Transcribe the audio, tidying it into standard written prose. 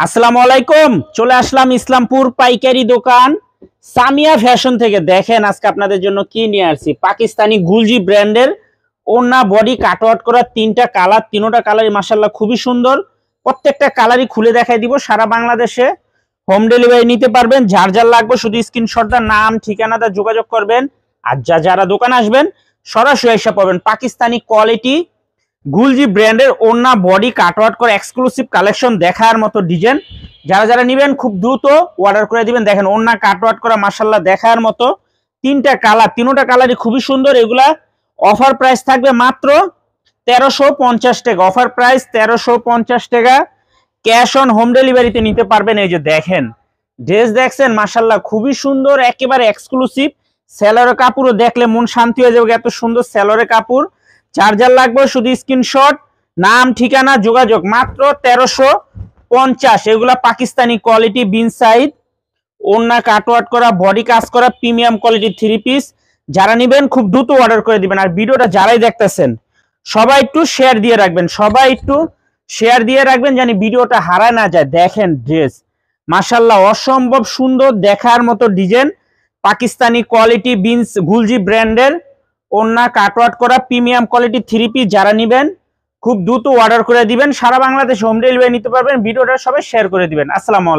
আসসালামু আলাইকুম। চলে আসলাম ইসলামপুর পাইকারি দোকান সামিয়া ফ্যাশন থেকে। দেখেন আজকে আপনাদের জন্য কি নিয়ে আসছি। পাকিস্তানি গুলজি ব্র্যান্ডের ওড়না বডি কাটওয়ার্ক করা তিনটা কালার, তিনোটা কালারই মাশাআল্লাহ খুবই সুন্দর। প্রত্যেকটা কালারই খুলে দেখাই দিব। সারা বাংলাদেশে হোম ডেলিভারি নিতে পারবেন। যার যার লাগবে শুধু স্ক্রিনশট দা নাম ঠিকানাটা যোগাযোগ করবেন। আর যারা দোকান আসবেন সরাসরি এসে পাবেন। পাকিস্তানি কোয়ালিটি গুলজি ব্র্যান্ডের ওড়না বডি কাটওয়ার্ক করে এক্সক্লুসিভ কালেকশন, দেখার মতো ডিজাইন। যারা নেবেন খুব দ্রুত অর্ডার করে দিবেন। দেখেন ওড়না কাটওয়ার্ক করা মাশাআল্লাহ দেখার মতো তিনটা কালার, তিনোটা কালারই খুবই সুন্দর। এগুলা অফার প্রাইস থাকবে মাত্র 1350 টাকা। অফার প্রাইস 1350 টাকা। ক্যাশ অন হোম ডেলিভারিতে নিতে পারবেন। এই যে দেখেন ড্রেস দেখছেন মাশাআল্লাহ খুবই সুন্দর, একেবারে এক্সক্লুসিভ। সেলরের কাপড়ও দেখলে মন শান্তি হয়ে যাবে, এত সুন্দর সেলরের কাপড়। চার্জার লাগবে শুধু স্ক্রিনশট নাম ঠিকানা যোগাযোগ। মাত্র 1350। এগুলা পাকিস্তানি কোয়ালিটি বিন সাইড ওড়না কাটওয়ার্ক করা বডি কাজ করা প্রিমিয়াম কোয়ালিটি থ্রি পিস। যারা নেবেন খুব দ্রুত অর্ডার করে দিবেন। আর ভিডিওটা যারাই দেখতেছেন সবাই একটু শেয়ার দিয়ে রাখবেন, সবাই একটু শেয়ার দিয়ে রাখবেন জানি ভিডিওটা হারায় না যায়। দেখেন ড্রেস মাশাআল্লাহ অসম্ভব সুন্দর, দেখার মতো ডিজাইন। পাকিস্তানি কোয়ালিটি বিনস গুলজি ব্র্যান্ডের ওড়না কাটওয়ার্ক করা প্রিমিয়াম কোয়ালিটি থ্রি পিস। যারা নেবেন খুব দ্রুত অর্ডার করে দিবেন। সারা বাংলাদেশ হোম ডেলিভারি নিতে পারবেন। ভিডিওটা সবাই শেয়ার করে দিবেন। আসসালামু আলাইকুম।